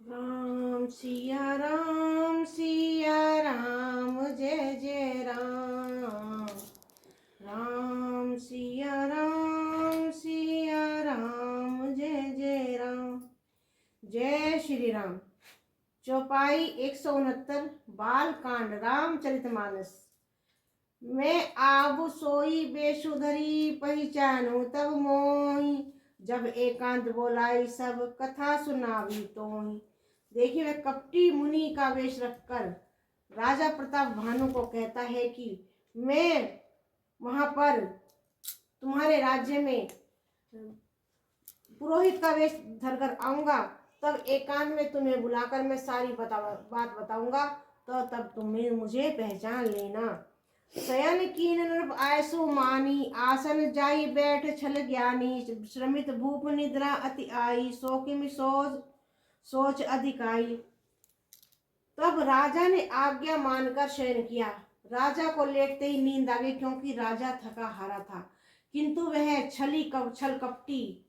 सिया राम जय जय राम। सिया राम जय जय राम। जय श्री राम। चौपाई 169 बाल कांड रामचरितमानस। मैं आब सोई बेसुधरी पहचानू तब मोही, जब एकांत बोलाई सब कथा सुनावी तोही। देखिए, वह कपटी मुनि का वेश रखकर राजा प्रताप भानु को कहता है कि मैं वहां पर तुम्हारे राज्य में पुरोहित का वेश धरकर आऊंगा, तब एकांत में तुम्हें बुलाकर मैं सारी बात बताऊंगा, तो तब तुम्हें मुझे पहचान लेना। शयन कीन नृप आयसु मानी, आसन जाई बैठ छल ज्ञानी। श्रमित भूप निद्रा अति आई, सो किमि सोच अधिकाई। तब राजा ने आज्ञा मानकर शयन किया। राजा को लेटते ही नींद आ गई, क्योंकि राजा थका हारा था, किंतु वह छल कपटी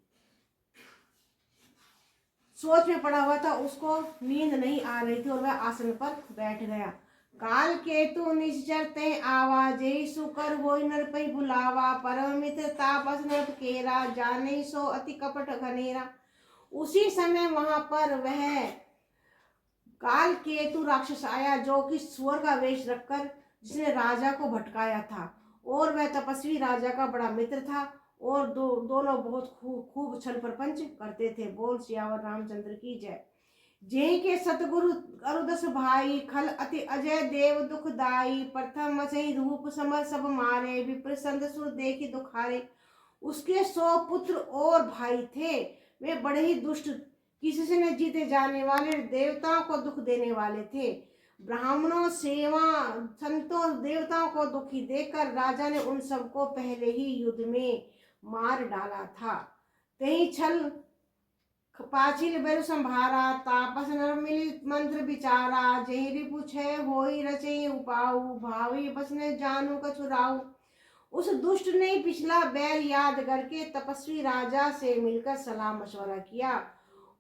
सोच में पड़ा हुआ था। उसको नींद नहीं आ रही थी और वह आसन पर बैठ गया। काल केतु निश्चर ते आवा, जय सुकर होई नरपई बुलावा। परम मित्र तापस नरप केरा, जाने सो अति कपट घनेरा। उसी समय वहां पर वह काल केतु राक्षस आया, जो कि सुअर का वेश रखकर जिसने राजा को भटकाया था, और वह तपस्वी राजा का बड़ा मित्र था, और दोनों बहुत खूब छल प्रपंच करते थे। बोल सियावर रामचंद्र की जय। जय के सतगुरु अरुदस भाई, खल अति अजय देव दुखदाई। प्रथम मसई रूप समर सब मारे, विप्र संत सुर देखी दुखारे। उसके 100 पुत्र और भाई थे, वे बड़े ही दुष्ट, किसी से न जीते जाने वाले, देवताओं को दुख देने वाले थे। ब्राह्मणों, सेवा, संतों, देवताओं को दुखी देखकर राजा ने उन सबको पहले ही युद्ध में मार डाला था। तही छल पाचिल बेरु संभारा, तापस नर मिली मंत्र विचारा। जेहरी पूछे होई रचई उपाऊ, भावी बसने जानू कछुराऊ। उस दुष्ट ने पिछला बैर याद करके तपस्वी राजा से मिलकर सलाह मशवरा किया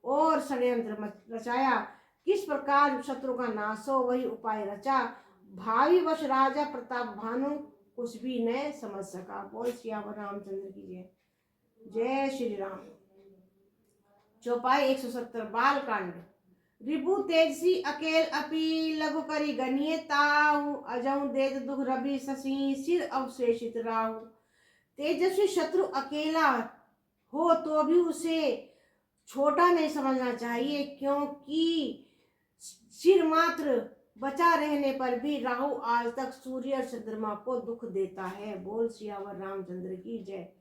और षड्यंत्र रचाया। किस प्रकार शत्रु का नाश हो, वही उपाय रचा। भावी वर्ष राजा प्रताप भानु कुछ भी न समझ सका। बोल सियावर रामचंद्र की जय। जय श्री राम। चौपाई 170 बाल कांड। रिपु तेजसी अकेल अपी, लघु करी गनिये ताहु। अजऊ देत दुख रवि शशि, सिर अवशेषित राहु। तेजस्वी शत्रु अकेला हो तो भी उसे छोटा नहीं समझना चाहिए, क्योंकि सिर मात्र बचा रहने पर भी राहु आज तक सूर्य और चंद्रमा को दुख देता है। बोल सियावर रामचंद्र की जय।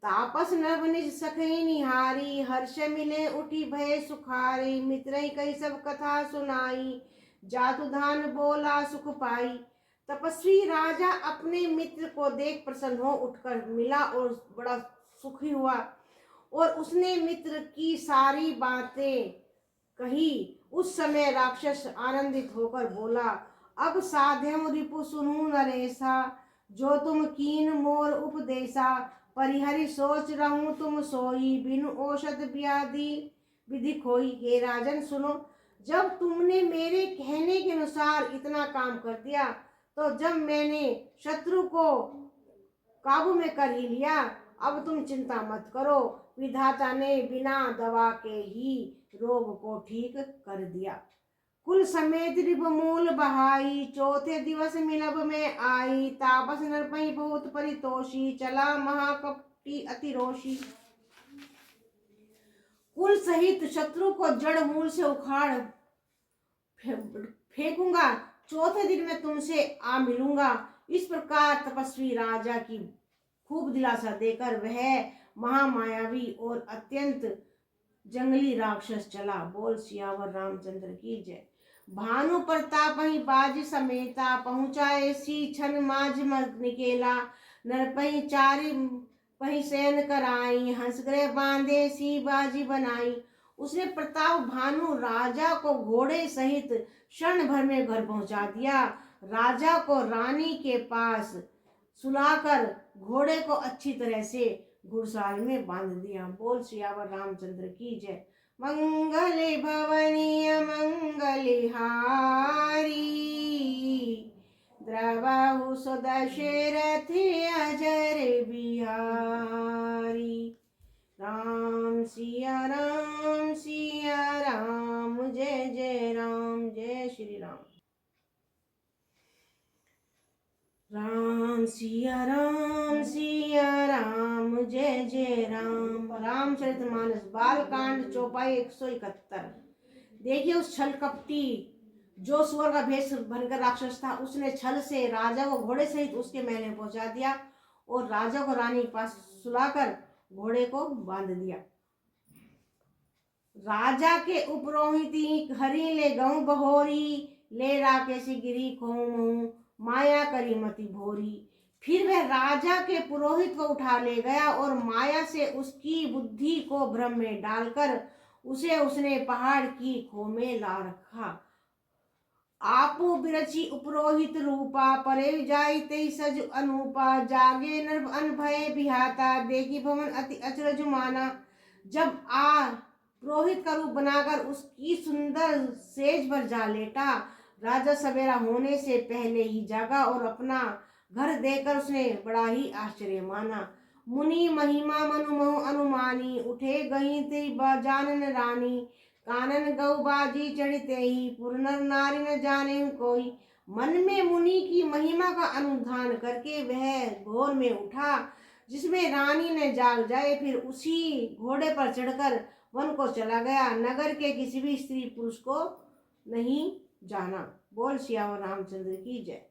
तापस नभ निज सखई निहारी, हर्ष मिले उठी भय सुखारी। मित्र कई सब कथा सुनाई, जादू धान बोला सुख पाई। तपस्वी राजा अपने मित्र को देख प्रसन्न हो उठकर मिला और बड़ा सुखी हुआ, और उसने मित्र की सारी बातें कही। उस समय राक्षस आनंदित होकर बोला, अब साध्यम रिपु सुनू नरेशा, जो तुम कीन मोर उपदेशा। परिहरि सोच रहूं तुम सोई, बिनु औषध व्याधि विधि खोई। हे राजन सुनो, जब तुमने मेरे कहने के अनुसार इतना काम कर दिया, तो जब मैंने शत्रु को काबू में कर ही लिया, अब तुम चिंता मत करो। विधाता ने बिना दवा के ही रोग को ठीक कर दिया। कुल समेत रिप मूल बहाई, चौथे दिवस मिलब में आई। तापस नरपई बहुत परितोषी, चला महाकपटी अति रोषी। कुल सहित शत्रु को जड़ मूल से उखाड़ फेंकूंगा, चौथे दिन में तुमसे आ मिलूंगा। इस प्रकार तपस्वी राजा की खूब दिलासा देकर वह महामायावी और अत्यंत जंगली राक्षस चला। बोल सियावर रामचंद्र की जय। भानु प्रताप ही बाज समेता, पहुंचा ऐसी छन माझ निकेला। नरपई चारि पही शयन कराई, हंस ग्रह बांधे सी बाजी बनाई। उसने प्रताप भानु राजा को घोड़े सहित क्षण भर में घर पहुंचा दिया। राजा को रानी के पास सुलाकर घोड़े को अच्छी तरह से घुड़साल में बांध दिया। बोल सियावर रामचंद्र की जय। मंगल भवनीय बिहारी। द्रवहु सो दशरथ अजर बिहारी। राम सिया राम जय जय राम, जय श्री राम। राम सिया राम जय जय राम। रामचरितमानस बालकांड चौपाई 171। देखिए उस छल कपटी जो सुअर का भेष बनकर राक्षस था, उसने छल से राजा को घोड़े सहित उसके महल में पहुंचा दिया और राजा को रानी के पास सुलाकर घोड़े को बांध दिया। राजा के उपरोहित हरि ले गऊ बहोरी, ले राकेश गिरी खोमहु माया करी मति भोरी। फिर वह राजा के पुरोहित को उठा ले गया और माया से उसकी बुद्धि को भ्रम में डालकर उसने पहाड़ की खो में ला रखा। आपो बिरची उपरोहित रूपा, परे जाई ते सज अनूपा। जागे नर अनभय बिहाता, देखी भवन अति अचरज माना। जब पुरोहित का रूप बनाकर उसकी सुंदर सेज पर जा लेटा, राजा सवेरा होने से पहले ही जागा और अपना घर देखकर उसने बड़ा ही आश्चर्य माना। मुनि महिमा मनु महु अनुमानी, उठे गई ते जानन रानी। कानन गौ बाजी चढ़ते ही, पुर नर नारी न जाने कोई। मन में मुनि की महिमा का अनुधान करके वह घोर में उठा, जिसमें रानी न जाग जाए। फिर उसी घोड़े पर चढ़कर वन को चला गया, नगर के किसी भी स्त्री पुरुष को नहीं जाना। बोल सियावर रामचंद्र की जय।